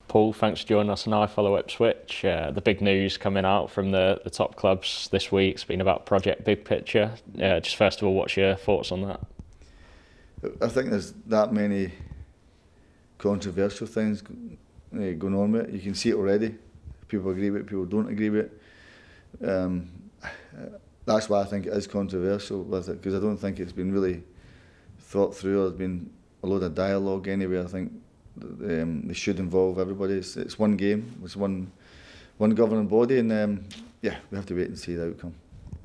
Paul, thanks for joining us on iFollow Ipswich. The big news coming out from the top clubs this week has been about Project Big Picture. Just first of all, what's your thoughts on that? I think there's that many controversial things going on with it. You can see it already. People agree with it, people don't agree with it. That's why I think it is controversial with it, because I don't think it's been really thought through, or there's been a load of dialogue anyway. I think they should involve everybody. It's one game, it's one governing body, and we have to wait and see the outcome.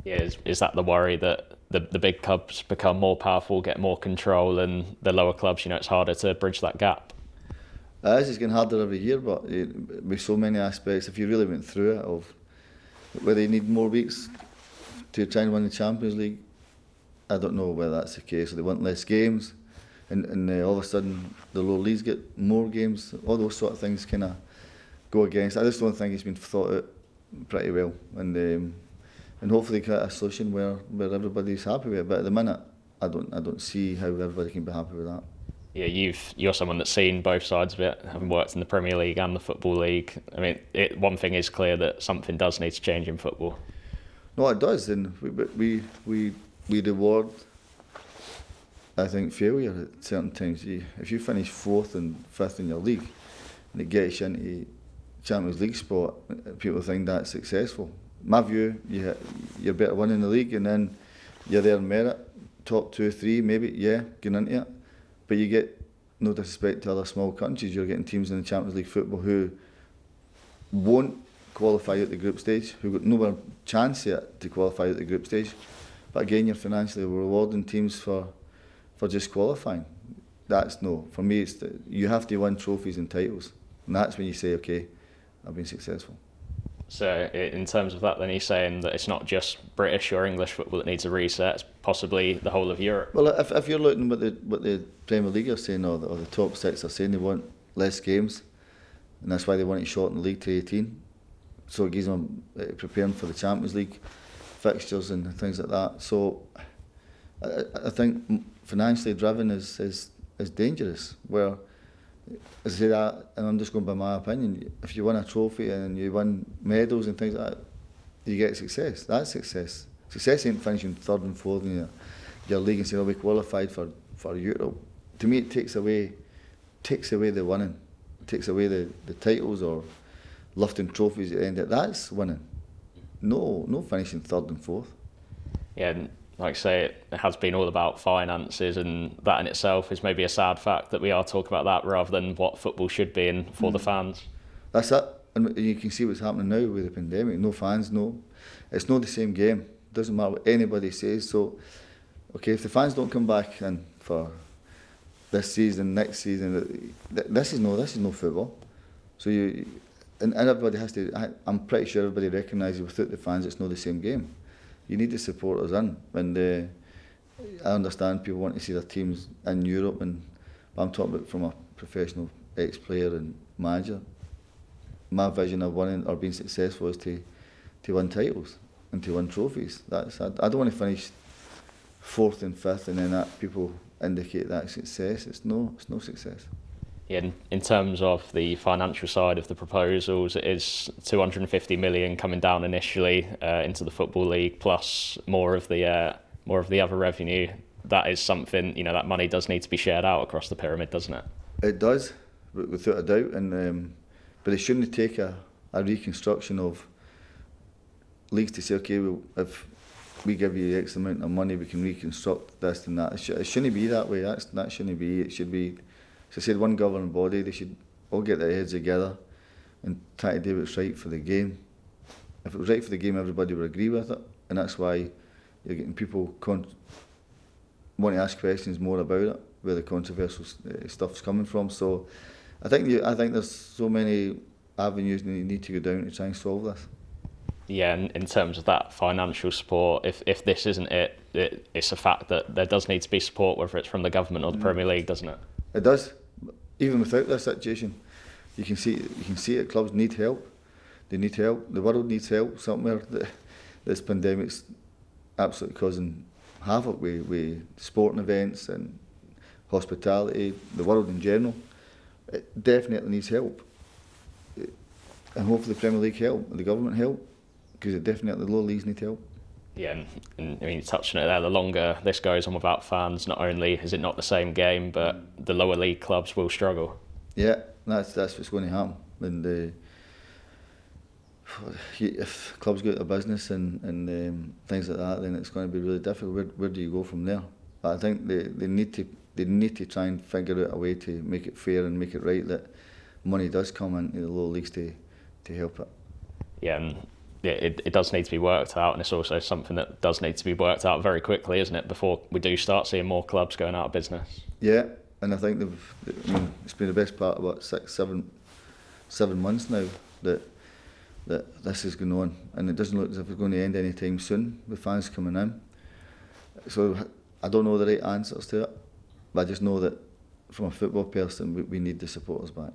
Yeah, is that the worry that the big clubs become more powerful, get more control, and the lower clubs, it's harder to bridge that gap? It's getting harder every year, but with so many aspects, if you really went through it, of whether you need more weeks to try and win the Champions League, I don't know whether that's the case. Or they want less games, and all of a sudden the lower leagues get more games. All those sort of things kind of go against. I just don't think it's been thought out pretty well, and hopefully get a solution where everybody's happy with it. But at the minute, I don't see how everybody can be happy with that. Yeah, you're someone that's seen both sides of it, having worked in the Premier League and the Football League. I mean, one thing is clear, that something does need to change in football. No, it does, and we reward, I think, failure at certain times. If you finish 4th and 5th in your league, and it gets you into Champions League spot, people think that's successful. My view, you're better winning the league, and then you're there in merit, top 2, 3, maybe, getting into it. But you get, no disrespect to other small countries, you're getting teams in the Champions League football who won't qualify at the group stage, who got no chance yet to qualify at the group stage. But again, you're financially rewarding teams for just qualifying. For me, it's you have to win trophies and titles. And that's when you say, okay, I've been successful. So in terms of that, then, he's saying that it's not just British or English football that needs a reset, it's possibly the whole of Europe. Well, if you're looking at what the Premier League are saying, or the top 6 are saying, they want less games, and that's why they want to shorten the league to 18. So it gives them preparing for the Champions League fixtures and things like that. So I think financially driven is dangerous. Where, as I say that, and I'm just going by my opinion, if you win a trophy and you win medals and things like that, you get success. That's success. Success ain't finishing 3rd and 4th in your league and saying, "Oh, we qualified for Europe." To me, it takes away the winning. It takes away the titles or lifting trophies at the end of it. That's winning. No finishing 3rd and 4th. Yeah, and like I say, it has been all about finances, and that in itself is maybe a sad fact that we are talking about that rather than what football should be and for the fans. That's it. And you can see what's happening now with the pandemic. No fans, it's not the same game. It doesn't matter what anybody says. So, okay, if the fans don't come back in for this season, next season, this is no football. So and everybody has to. I'm pretty sure everybody recognises without the fans, it's not the same game. You need the supporters in, and I understand people want to see their teams in Europe, but I'm talking about from a professional ex-player and manager. My vision of winning or being successful is to win titles and to win trophies. I don't want to finish 4th and 5th and then that people indicate that success. It's no success. Yeah, in terms of the financial side of the proposals, it is 250 million coming down initially into the Football League, plus more of the other revenue. That is something, that money does need to be shared out across the pyramid, doesn't it? It does, without a doubt, and but it shouldn't take a reconstruction of leagues to say, okay, well, if we give you X amount of money, we can reconstruct this and that. It shouldn't be that way. That shouldn't be. It should be, as I said, one governing body. They should all get their heads together and try to do what's right for the game. If it was right for the game, everybody would agree with it, and that's why you're getting people want to ask questions more about it, where the controversial stuff's coming from. So I think there's so many avenues that you need to go down to try and solve this. Yeah, and in terms of that financial support, if this isn't it's a fact that there does need to be support, whether it's from the government or the Premier League, doesn't it? It does. Even without this situation, you can see it. Clubs need help. They need help. The world needs help somewhere. This pandemic's absolutely causing havoc with sporting events and hospitality, the world in general. It definitely needs help. and hopefully the Premier League help, the government help, because it definitely the lower leagues need help. Yeah, and I mean, touching it there, the longer this goes on without fans, not only is it not the same game, but the lower league clubs will struggle. Yeah, that's what's going to happen. And if clubs go out of business and things like that, then it's going to be really difficult. Where do you go from there? But I think they need to try and figure out a way to make it fair and make it right, that money does come into the lower leagues to help it. Yeah, and it does need to be worked out, and it's also something that does need to be worked out very quickly, isn't it, before we do start seeing more clubs going out of business. Yeah, and I think it's been the best part of about 7 months now that this is going on, and it doesn't look as if it's going to end any time soon with fans coming in. So I don't know the right answers to it, but I just know that from a football person we need the supporters back.